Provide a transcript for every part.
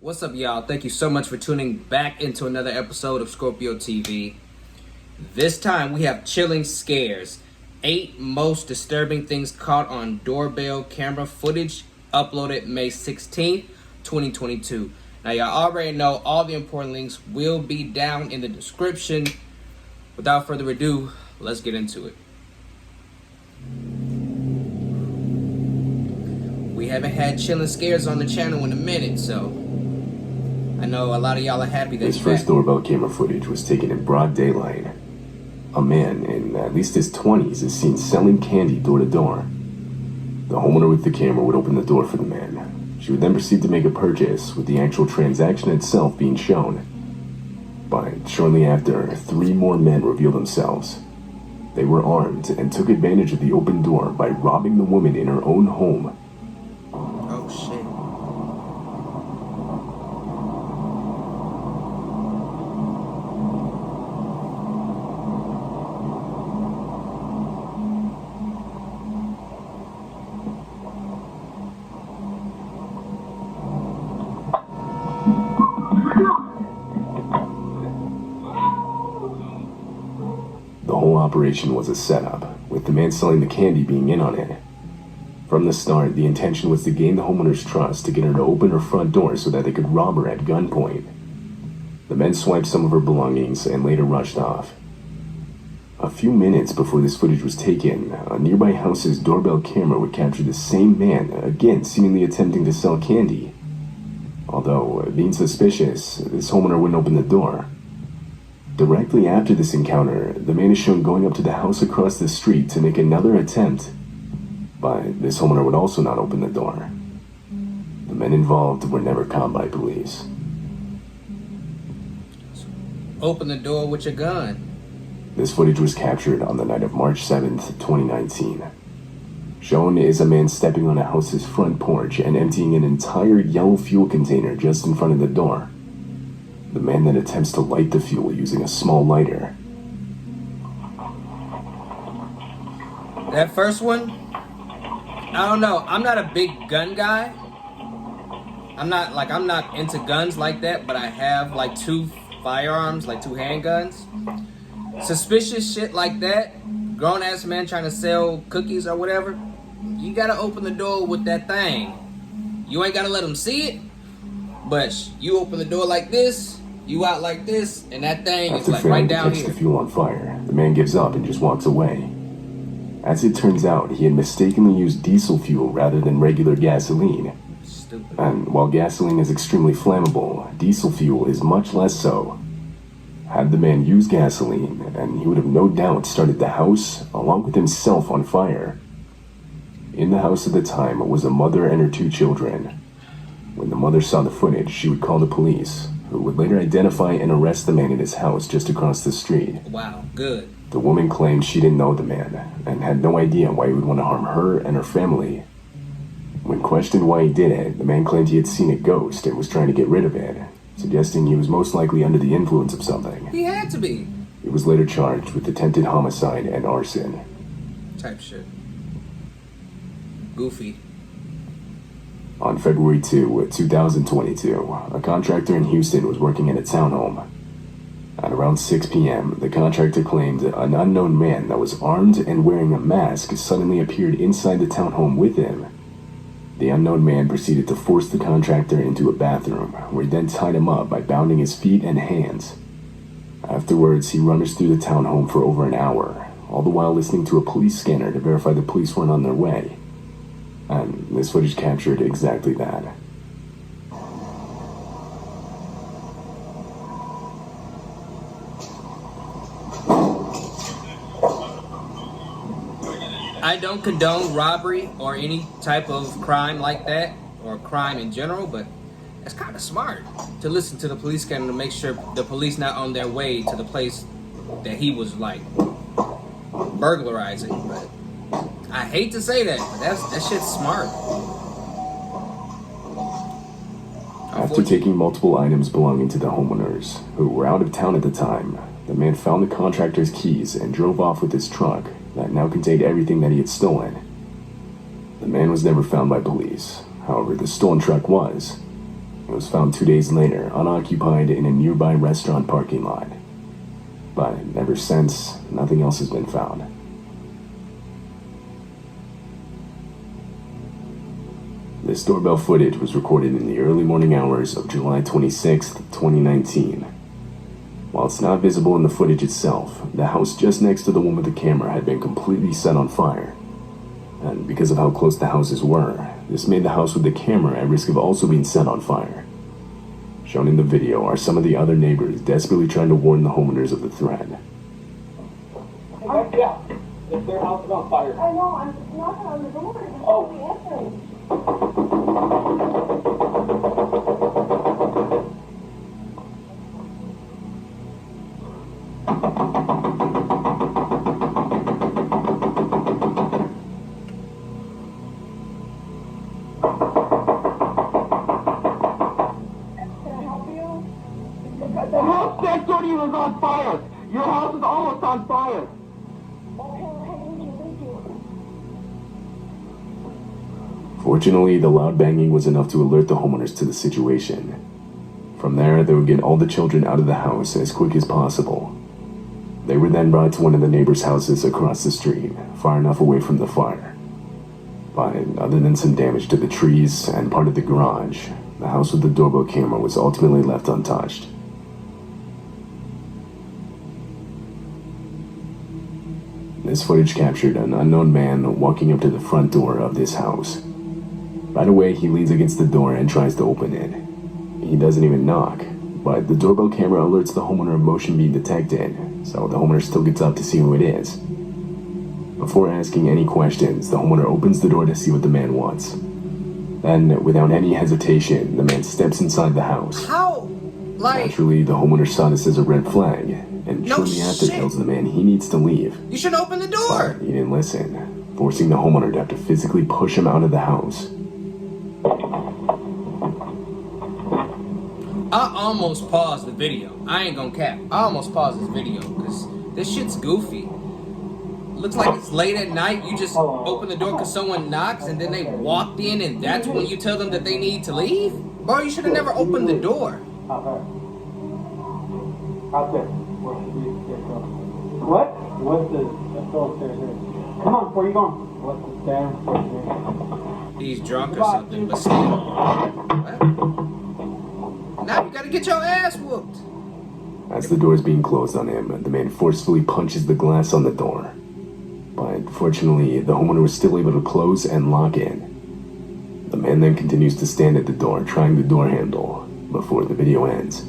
What's up, y'all? Thank you so much for tuning back into another episode of Scorpio TV. This time we have chilling scares. 8 most disturbing things caught on doorbell camera footage uploaded May 16th, 2022. Now, y'all already know all the important links will be down in the description. Without further ado, let's get into it. We haven't had chilling scares on the channel in a minute, so I know a lot of y'all are happy that This first doorbell camera footage was taken in broad daylight. A man in at least his 20s is seen selling candy door to door. The homeowner with the camera would open the door for the man. She would then proceed to make a purchase, with the actual transaction itself being shown. But shortly after, 3 more men revealed themselves. They were armed and took advantage of the open door by robbing the woman in her own home. Oh, shit. The whole operation was a setup, with the man selling the candy being in on it. From the start, the intention was to gain the homeowner's trust to get her to open her front door so that they could rob her at gunpoint. The men swiped some of her belongings and later rushed off. A few minutes before this footage was taken, a nearby house's doorbell camera would capture the same man, again seemingly attempting to sell candy. Although, being suspicious, this homeowner wouldn't open the door. Directly after this encounter, the man is shown going up to the house across the street to make another attempt. But this homeowner would also not open the door. The men involved were never caught by police. Open the door with your gun. This footage was captured on the night of March 7th, 2019. Shown is a man stepping on a house's front porch and emptying an entire yellow fuel container just in front of the door. The man then attempts to light the fuel using a small lighter. That first one, I don't know. I'm not a big gun guy. I'm not into guns like that, but I have like 2 firearms, like 2 handguns. Suspicious shit like that, grown ass man trying to sell cookies or whatever, you gotta open the door with that thing. You ain't gotta let them see it, but you open the door like this, you out like this, and that thing is like right down here. After failing to catch the fuel on fire, the man gives up and just walks away. As it turns out, he had mistakenly used diesel fuel rather than regular gasoline. Stupid. And while gasoline is extremely flammable, diesel fuel is much less so. Had the man used gasoline, and he would have no doubt started the house, along with himself, on fire. In the house at the time was a mother and her 2 children. When the mother saw the footage, she would call the police, who would later identify and arrest the man in his house just across the street. Wow, good. The woman claimed she didn't know the man, and had no idea why he would want to harm her and her family. When questioned why he did it, the man claimed he had seen a ghost and was trying to get rid of it, suggesting he was most likely under the influence of something. He had to be. He was later charged with attempted homicide and arson. Type shit. Goofy. On February 2, 2022, a contractor in Houston was working in a townhome. At around 6 p.m., the contractor claimed an unknown man that was armed and wearing a mask suddenly appeared inside the townhome with him. The unknown man proceeded to force the contractor into a bathroom, where he then tied him up by bounding his feet and hands. Afterwards, he rummaged through the townhome for over an hour, all the while listening to a police scanner to verify the police weren't on their way. And this footage captured exactly that. I don't condone robbery or any type of crime like that, or crime in general, but it's kind of smart to listen to the police scanner to make sure the police not on their way to the place that he was like burglarizing. But I hate to say that, but that shit's smart. After taking multiple items belonging to the homeowners, who were out of town at the time, the man found the contractor's keys and drove off with his truck that now contained everything that he had stolen. The man was never found by police. However, the stolen truck was. It was found 2 days later, unoccupied in a nearby restaurant parking lot. But ever since, nothing else has been found. This doorbell footage was recorded in the early morning hours of July 26, 2019. While it's not visible in the footage itself, the house just next to the one with the camera had been completely set on fire. And because of how close the houses were, this made the house with the camera at risk of also being set on fire. Shown in the video are some of the other neighbors desperately trying to warn the homeowners of the threat. Yeah, if their house is on fire. I know, I'm knocking on the door. Oh. Answering. The house next door to you is on fire. Your house is almost on fire. Fortunately, the loud banging was enough to alert the homeowners to the situation. From there, they would get all the children out of the house as quick as possible. They were then brought to one of the neighbors' houses across the street, far enough away from the fire. But other than some damage to the trees and part of the garage, the house with the doorbell camera was ultimately left untouched. This footage captured an unknown man walking up to the front door of this house. Right away, he leans against the door and tries to open it. He doesn't even knock, but the doorbell camera alerts the homeowner of motion being detected, so the homeowner still gets up to see who it is. Before asking any questions, the homeowner opens the door to see what the man wants. Then, without any hesitation, the man steps inside the house. How? Like, Naturally, the homeowner saw this as a red flag, and No shortly after shit. tells the man he needs to leave. you should open the door. But he didn't listen, forcing the homeowner to have to physically push him out of the house. I almost paused the video. I ain't gonna cap. I almost paused this video because this shit's goofy. Looks like it's late at night. You just open the door because someone knocks and then they walked in and that's when you tell them that they need to leave? Bro, you should have never opened the door. Out there. Out there. What? What's the... Let's go upstairs here. Come on, where you going? What's the downstairs? He's drunk or something, but still. What? Now you gotta get your ass whooped. As the door is being closed on him, the man forcefully punches the glass on the door. But fortunately, the homeowner was still able to close and lock in. The man then continues to stand at the door, trying the door handle, before the video ends.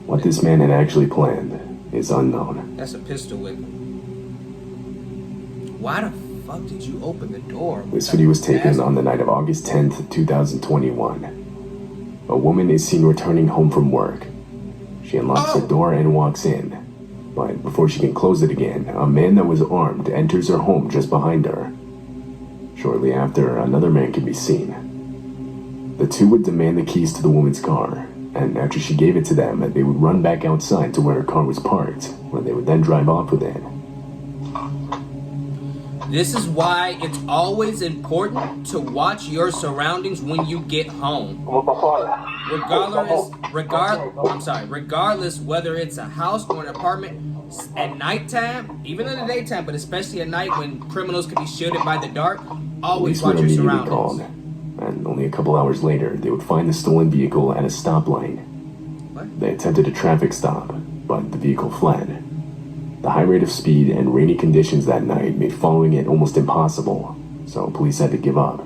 What this man had actually planned is unknown. That's a pistol whip. Why the fuck did you open the door? This video was taken on the night of August 10th, 2021. A woman is seen returning home from work. She unlocks the door and walks in. But before she can close it again, a man that was armed enters her home just behind her. Shortly after, another man can be seen. The two would demand the keys to the woman's car, and after she gave it to them, they would run back outside to where her car was parked, where they would then drive off with it. This is why it's always important to watch your surroundings when you get home. Regardless whether it's a house or an apartment, at nighttime, even in the daytime, but especially at night when criminals can be shielded by the dark, always Police were watch your immediately called, surroundings. and only a couple hours later, they would find the stolen vehicle at a stoplight. What? They attempted a traffic stop, but the vehicle fled. The high rate of speed and rainy conditions that night made following it almost impossible, so police had to give up.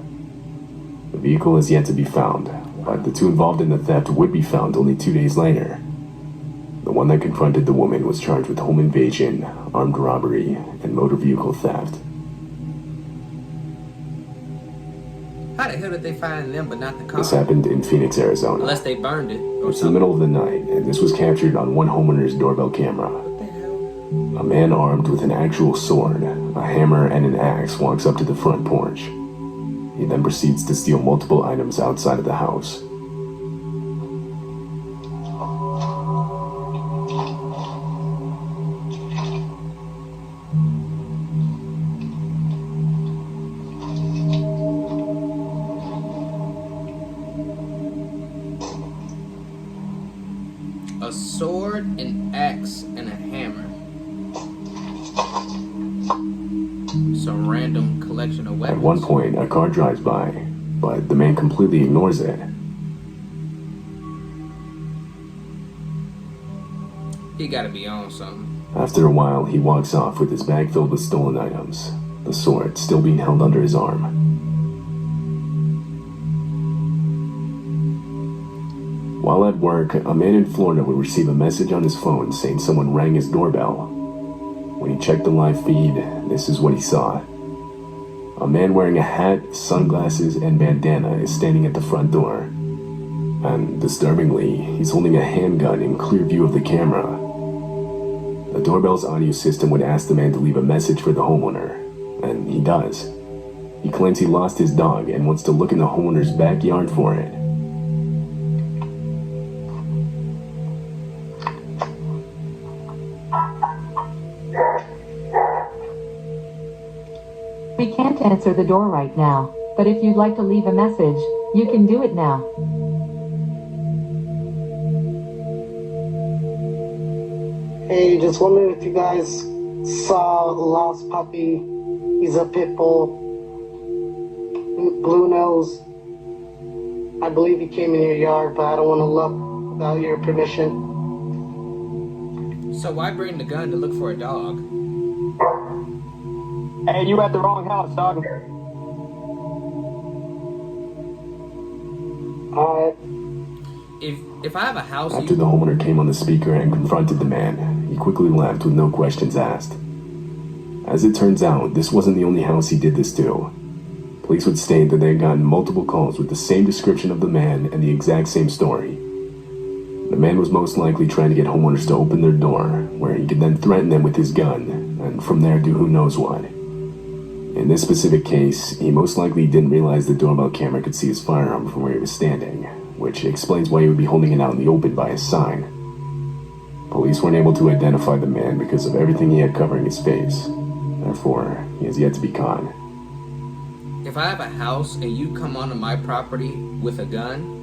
The vehicle is yet to be found, but the two involved in the theft would be found only 2 days later. The one that confronted the woman was charged with home invasion, armed robbery, and motor vehicle theft. How the hell did they find them but not the car? This happened in Phoenix, Arizona. Unless they burned it or It's the middle something. of the night, and this was captured on one homeowner's doorbell camera. What the hell? A man armed with an actual sword, a hammer, and an axe walks up to the front porch. He then proceeds to steal multiple items outside of the house. a sword, an axe, and a hammer. Some random collection of weapons. At one point, a car drives by, but the man completely ignores it. He gotta be on something. After a while, he walks off with his bag filled with stolen items, the sword still being held under his arm. While at work, a man in Florida would receive a message on his phone saying someone rang his doorbell. When he checked the live feed, this is what he saw. A man wearing a hat, sunglasses, and bandana is standing at the front door. And disturbingly, he's holding a handgun in clear view of the camera. The doorbell's audio system would ask the man to leave a message for the homeowner, and he does. He claims he lost his dog and wants to look in the homeowner's backyard for it. We can't answer the door right now, but if you'd like to leave a message, you can do it now. Hey, just wondering if you guys saw a lost puppy. He's a pit bull, blue nose. I believe he came in your yard, but I don't want to look without your permission. So why bring the gun to look for a dog? Hey, you at the wrong house, dog. If I have a house, After the homeowner came on the speaker and confronted the man, he quickly left with no questions asked. As it turns out, this wasn't the only house he did this to. Police would state that they had gotten multiple calls with the same description of the man and the exact same story. The man was most likely trying to get homeowners to open their door, where he could then threaten them with his gun, and from there do who knows what. In this specific case, he most likely didn't realize the doorbell camera could see his firearm from where he was standing, which explains why he would be holding it out in the open by his sign. Police weren't able to identify the man because of everything he had covering his face. Therefore, he has yet to be caught. if I have a house and you come onto my property with a gun,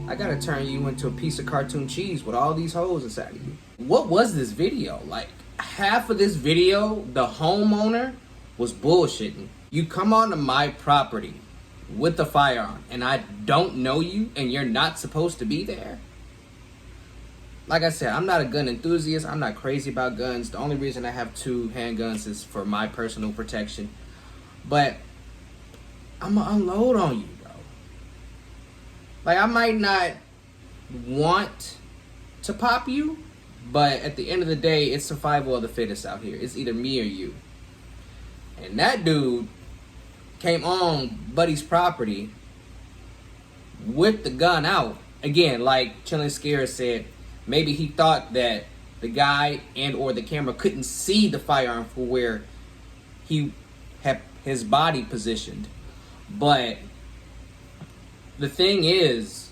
I gotta turn you into a piece of cartoon cheese with all these holes inside of you. What was this video? Like, half of this video, the homeowner was bullshitting. You come onto my property with a firearm and I don't know you and you're not supposed to be there? Like I said, I'm not a gun enthusiast. I'm not crazy about guns. The only reason I have 2 handguns is for my personal protection. But I'm gonna unload on you, bro. Like, I might not want to pop you, but at the end of the day, it's survival of the fittest out here. It's either me or you. And that dude came on Buddy's property with the gun out. Again, like Chillin' Scared said, maybe he thought that the guy and or the camera couldn't see the firearm for where he had his body positioned. But the thing is,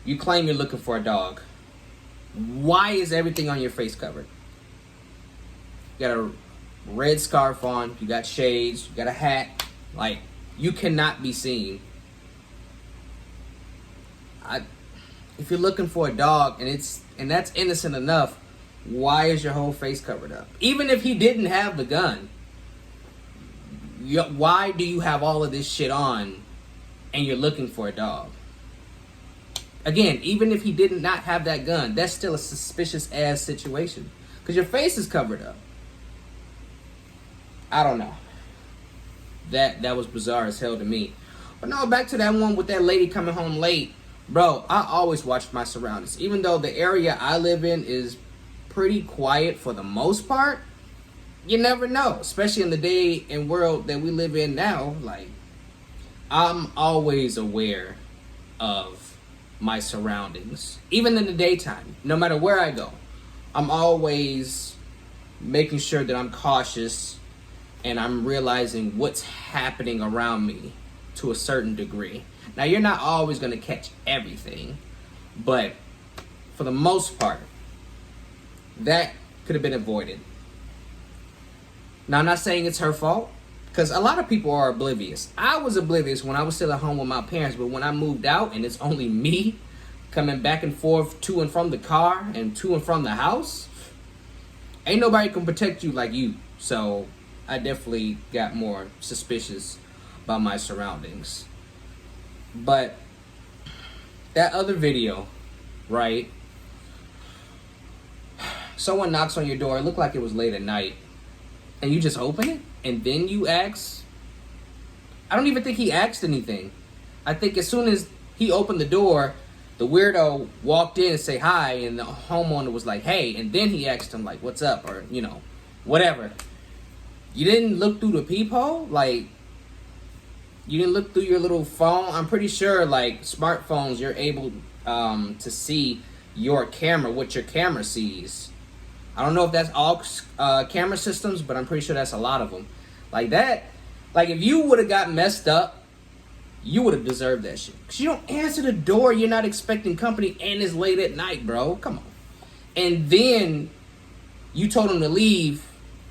you claim you're looking for a dog. Why is everything on your face covered? You got a red scarf on, you got shades, you got a hat. Like, you cannot be seen. If you're looking for a dog and that's innocent enough, why is your whole face covered up? Even if he didn't have the gun, why do you have all of this shit on and you're looking for a dog? Again, even if he did not have that gun, that's still a suspicious ass situation because your face is covered up. I don't know. That was bizarre as hell to me. But no, back to that one with that lady coming home late. Bro, I always watch my surroundings. Even though the area I live in is pretty quiet for the most part, you never know. Especially in the day and world that we live in now. Like, I'm always aware of my surroundings. Even in the daytime, no matter where I go. I'm always making sure that I'm cautious and I'm realizing what's happening around me to a certain degree. Now, you're not always going to catch everything, but for the most part, that could have been avoided. Now, I'm not saying it's her fault, because a lot of people are oblivious. I was oblivious when I was still at home with my parents, but when I moved out and it's only me, coming back and forth to and from the car and to and from the house, ain't nobody can protect you like you. So I definitely got more suspicious about my surroundings. But that other video, right? Someone knocks on your door. It looked like it was late at night. And you just open it? And then you ask? I don't even think he asked anything. I think as soon as he opened the door, the weirdo walked in and say hi. And the homeowner was like, hey. And then he asked him, like, what's up? Or, you know, whatever. You didn't look through the peephole? Like, you didn't look through your little phone? I'm pretty sure, like, smartphones, you're able to see your camera, what your camera sees. I don't know if that's all camera systems, but I'm pretty sure that's a lot of them. Like that, like if you would have got messed up, you would have deserved that shit. Because you don't answer the door, you're not expecting company, and it's late at night, bro. Come on. And then you told him to leave,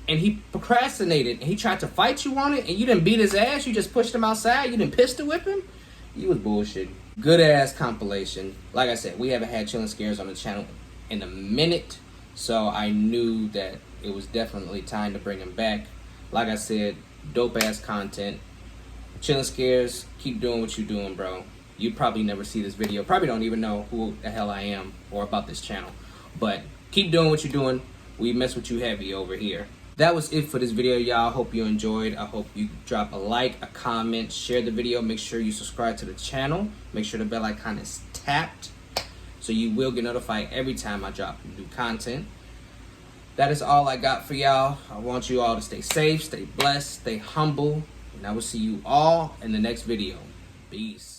and he procrastinated, and he tried to fight you on it, and you didn't beat his ass, you just pushed him outside, you didn't pistol whip him? You was bullshit. Good ass compilation. Like I said, we haven't had Chillin' Scares on the channel in a minute. So I knew that it was definitely time to bring him back. Like I said, dope ass content. Chillin' Scares, keep doing what you're doing, bro. You probably never see this video. Probably don't even know who the hell I am or about this channel. But keep doing what you're doing. We mess with you heavy over here. That was it for this video, y'all. Hope you enjoyed. I hope you drop a like, a comment, share the video. Make sure you subscribe to the channel. Make sure the bell icon is tapped, so you will get notified every time I drop new content. That is all I got for y'all. I want you all to stay safe, stay blessed, stay humble, and I will see you all in the next video. Peace.